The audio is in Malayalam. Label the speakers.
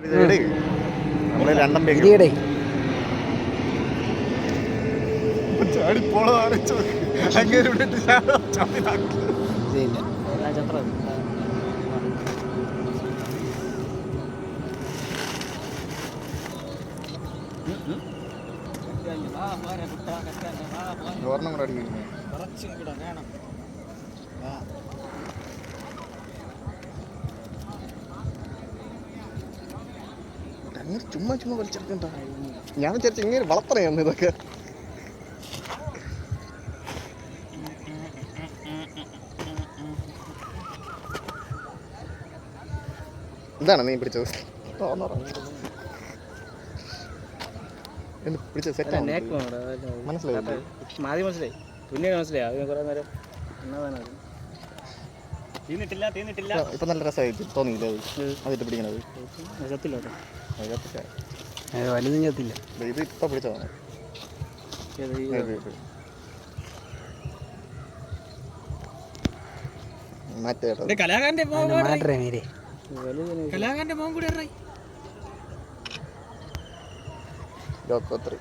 Speaker 1: നമ്മള് രണ്ടും ഓർണം കൂടെ അടിക്കുന്നു. അങ്ങനെ ചുമ്മാ വലിച്ചെടുക്കണ്ട. ഞാൻ വിചാരിച്ചു ഇങ്ങനെ വളർത്തണയാന്ന് ഇതൊക്കെ. എന്താണ് നീ പിടിച്ചത്? പിടിച്ചത് സെറ്റ് മനസ്സിലായി. ഇപ്പൊ നല്ല രസമായി തോന്നിയില്ല അതിട്ട് പിടിക്കണത്.
Speaker 2: വലുതും ചത്തില്ല.
Speaker 1: ഇത് ഇപ്പൊ പിടിച്ചതാണ്.
Speaker 2: കലാകാരന്റെ മോൻ കൂടെ
Speaker 1: ലോക്കോത്രി